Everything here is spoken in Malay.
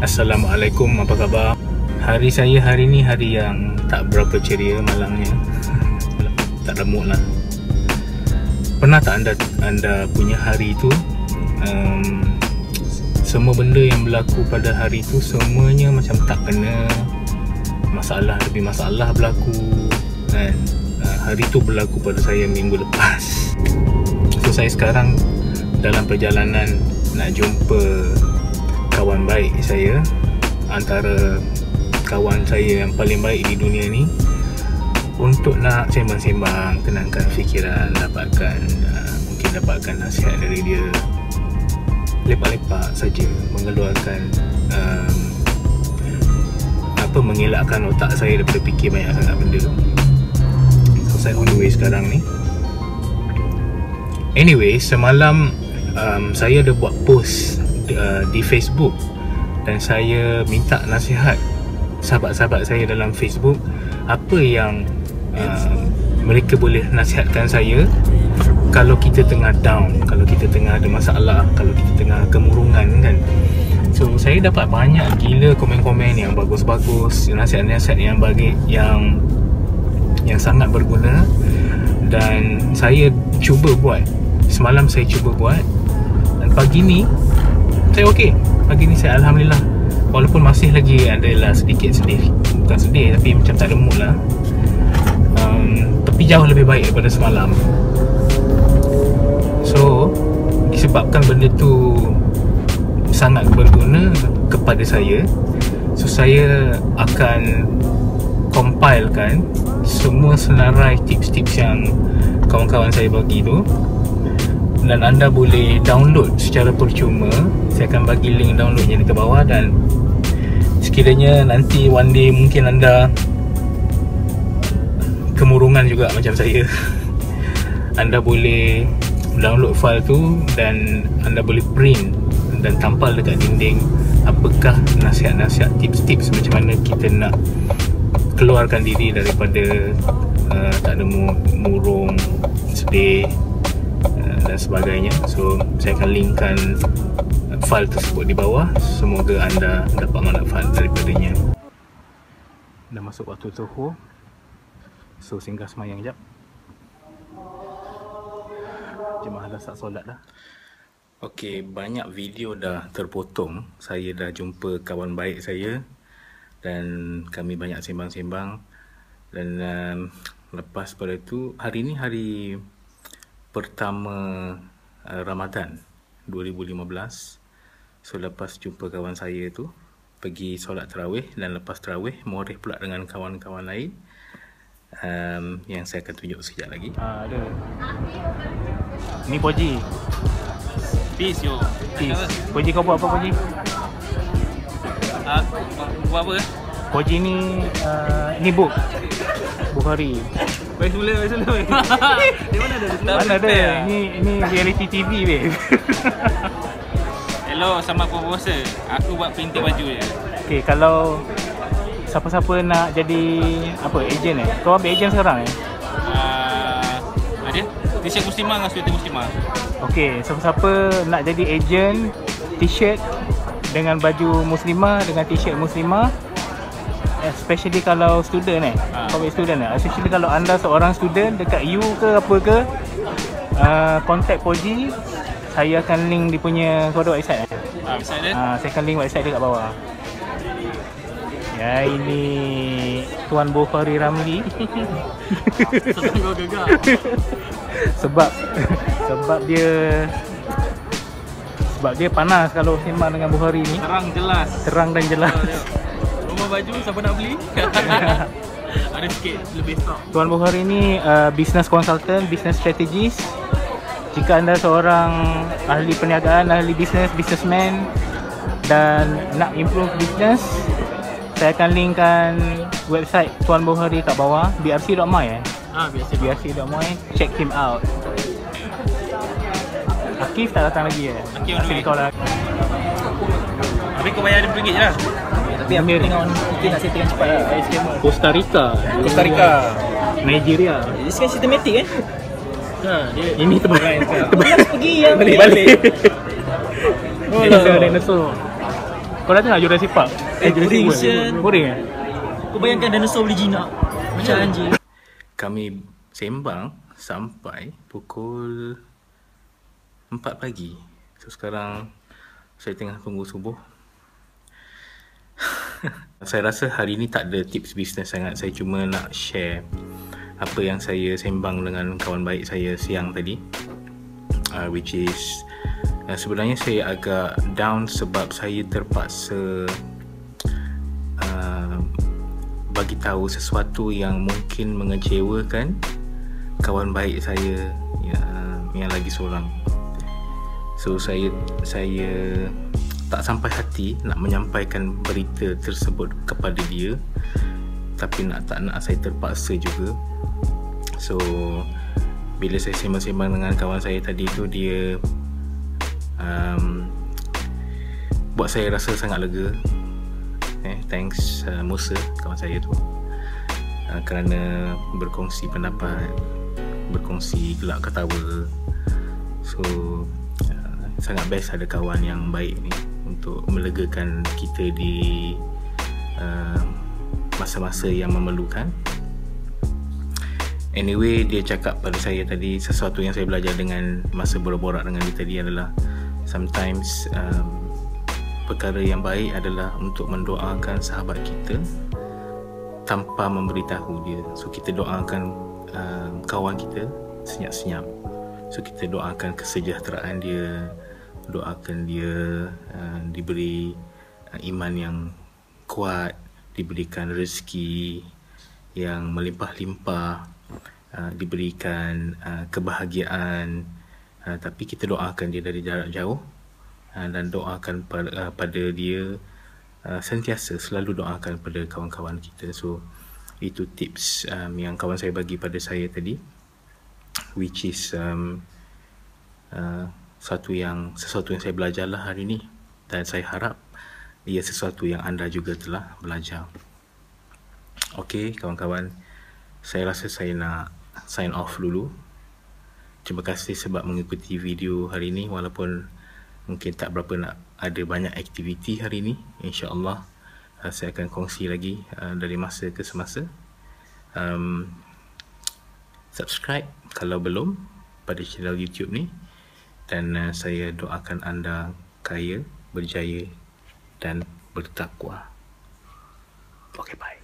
Assalamualaikum, apa khabar? Hari saya hari ni hari yang tak berapa ceria malangnya. Tak ada mood lah. Pernah tak anda punya hari tu semua benda yang berlaku pada hari tu semuanya macam tak kena, masalah demi masalah berlaku, kan? Hari tu berlaku pada saya minggu lepas. So saya sekarang dalam perjalanan nak jumpa kawan baik saya, antara kawan saya yang paling baik di dunia ni, untuk nak sembang-sembang, tenangkan fikiran, mungkin dapatkan nasihat dari dia, lepak-lepak saja, mengeluarkan mengelakkan otak saya daripada fikir banyak sangat benda. So saya on the way sekarang ni. Anyway, semalam saya ada buat post di Facebook dan saya minta nasihat sahabat-sahabat saya dalam Facebook, apa yang mereka boleh nasihatkan saya kalau kita tengah down, kalau kita tengah ada masalah, kalau kita tengah kemurungan, kan. So saya dapat banyak gila komen-komen yang bagus-bagus, nasihat-nasihat yang bagi yang sangat berguna, dan saya cuba buat. Semalam saya cuba buat dan pagi ni saya okey. Pagi ni saya alhamdulillah, walaupun masih lagi adalah sedikit sedih, bukan sedih tapi macam tak ada mood lah, tapi jauh lebih baik daripada semalam. So disebabkan benda tu sangat berguna kepada saya, so saya akan compilekan semua senarai tips-tips yang kawan-kawan saya bagi tu, dan anda boleh download secara percuma. Saya akan bagi link downloadnya di bawah, dan sekiranya nanti one day mungkin anda kemurungan juga macam saya, anda boleh download file tu dan anda boleh print dan tampal dekat dinding apakah nasihat-nasihat, tips-tips macam mana kita nak keluarkan diri daripada tak ada murung, sedih dan sebagainya. So saya akan linkkan file tersebut di bawah. Semoga anda dapat manfaat daripadanya. Dah masuk waktu zuhur, so singgah semayang jap. Jemaah dah start solat dah. Okey, banyak video dah terpotong. Saya dah jumpa kawan baik saya dan kami banyak sembang-sembang. Dan lepas pada tu, hari ni hari pertama Ramadan 2015. So lepas jumpa kawan saya tu, pergi solat tarawih, dan lepas tarawih moreh pula dengan kawan-kawan lain, yang saya akan tunjuk sekejap lagi. Ada. Ni Poji. Peace yo. Peace. Poji, kau buat apa Poji? Buat apa? Poji ni ni Bukhari. Baik semula. Di mana ada? Mana ada? Ini reality TV weh. Hello, sama puasa. Aku buat printing baju je. Okey, kalau siapa-siapa nak jadi apa, ejen Kau ambil ejen sekarang Ada t-shirt muslimah dengan sweater muslimah. Okey, siapa-siapa nak jadi ejen t-shirt dengan baju muslimah, dengan t-shirt muslimah, especially kalau student kau ambil student especially kalau anda seorang student dekat U ke apa ke, contact Poji. Saya akan link dia punya, kau ada website Website dia? Saya akan link website dia kat bawah. Ya, ini Tuan Bukhari Ramli. Tetangga gegar. Sebab dia panas kalau sembang dengan Bukhari ni. Terang dan jelas. Rumah baju siapa nak beli? Ada sikit lebih stok. Tuan Bukhari ni business consultant, business strategist. Jika anda seorang ahli perniagaan, ahli bisnes, businessman dan nak improve business, saya akan linkkan website Tuan Bukhari kat bawah, brc.my brc.my. Check him out. Akif tak datang lagi Akif on the way. Kau lah. Habis kau bayar RM5 je lah. Tapi ambil tengok kita nak setting cepat lah. Costa Rica, Nigeria. Ini kan sistematik Ini terbalik. Pergi yang balik. Dinosaur. Kau dah tengok Jurassic Park? boring World. sial. Boring eh? Kau bayangkan dinosaur boleh jinak macam anjing. Kami sembang sampai pukul 4 pagi. So sekarang saya tengah tunggu subuh. Saya rasa hari ni tak ada tips bisnes sangat. Saya cuma nak share apa yang saya sembang dengan kawan baik saya siang tadi, which is sebenarnya saya agak down sebab saya terpaksa bagi tahu sesuatu yang mungkin mengecewakan kawan baik saya yang lagi seorang. So saya tak sampai hati nak menyampaikan berita tersebut kepada dia, tapi tak nak saya terpaksa juga. So bila saya sembang-sembang dengan kawan saya tadi tu, dia buat saya rasa sangat lega. Thanks Musa, kawan saya tu, kerana berkongsi pendapat, berkongsi gelak ketawa. So sangat best ada kawan yang baik ni untuk melegakan kita di masa-masa yang memerlukan. Anyway, dia cakap pada saya tadi, sesuatu yang saya belajar dengan masa berborak dengan dia tadi adalah sometimes perkara yang baik adalah untuk mendoakan sahabat kita tanpa memberitahu dia. So kita doakan kawan kita senyap-senyap. So kita doakan kesejahteraan dia, doakan dia diberi iman yang kuat, diberikan rezeki yang melimpah-limpah, diberikan kebahagiaan, tapi kita doakan dia dari jarak jauh, dan doakan pada dia, sentiasa selalu doakan pada kawan-kawan kita. So itu tips yang kawan saya bagi pada saya tadi, which is sesuatu yang saya belajarlah hari ni, dan saya harap ia sesuatu yang anda juga telah belajar. Okey kawan-kawan, saya rasa saya nak sign off dulu. Terima kasih sebab mengikuti video hari ni, walaupun mungkin tak berapa nak ada banyak aktiviti hari ni. InsyaAllah saya akan kongsi lagi dari masa ke semasa. Subscribe kalau belum pada channel YouTube ni, dan saya doakan anda kaya, berjaya dan bertakwa. Okay, bye.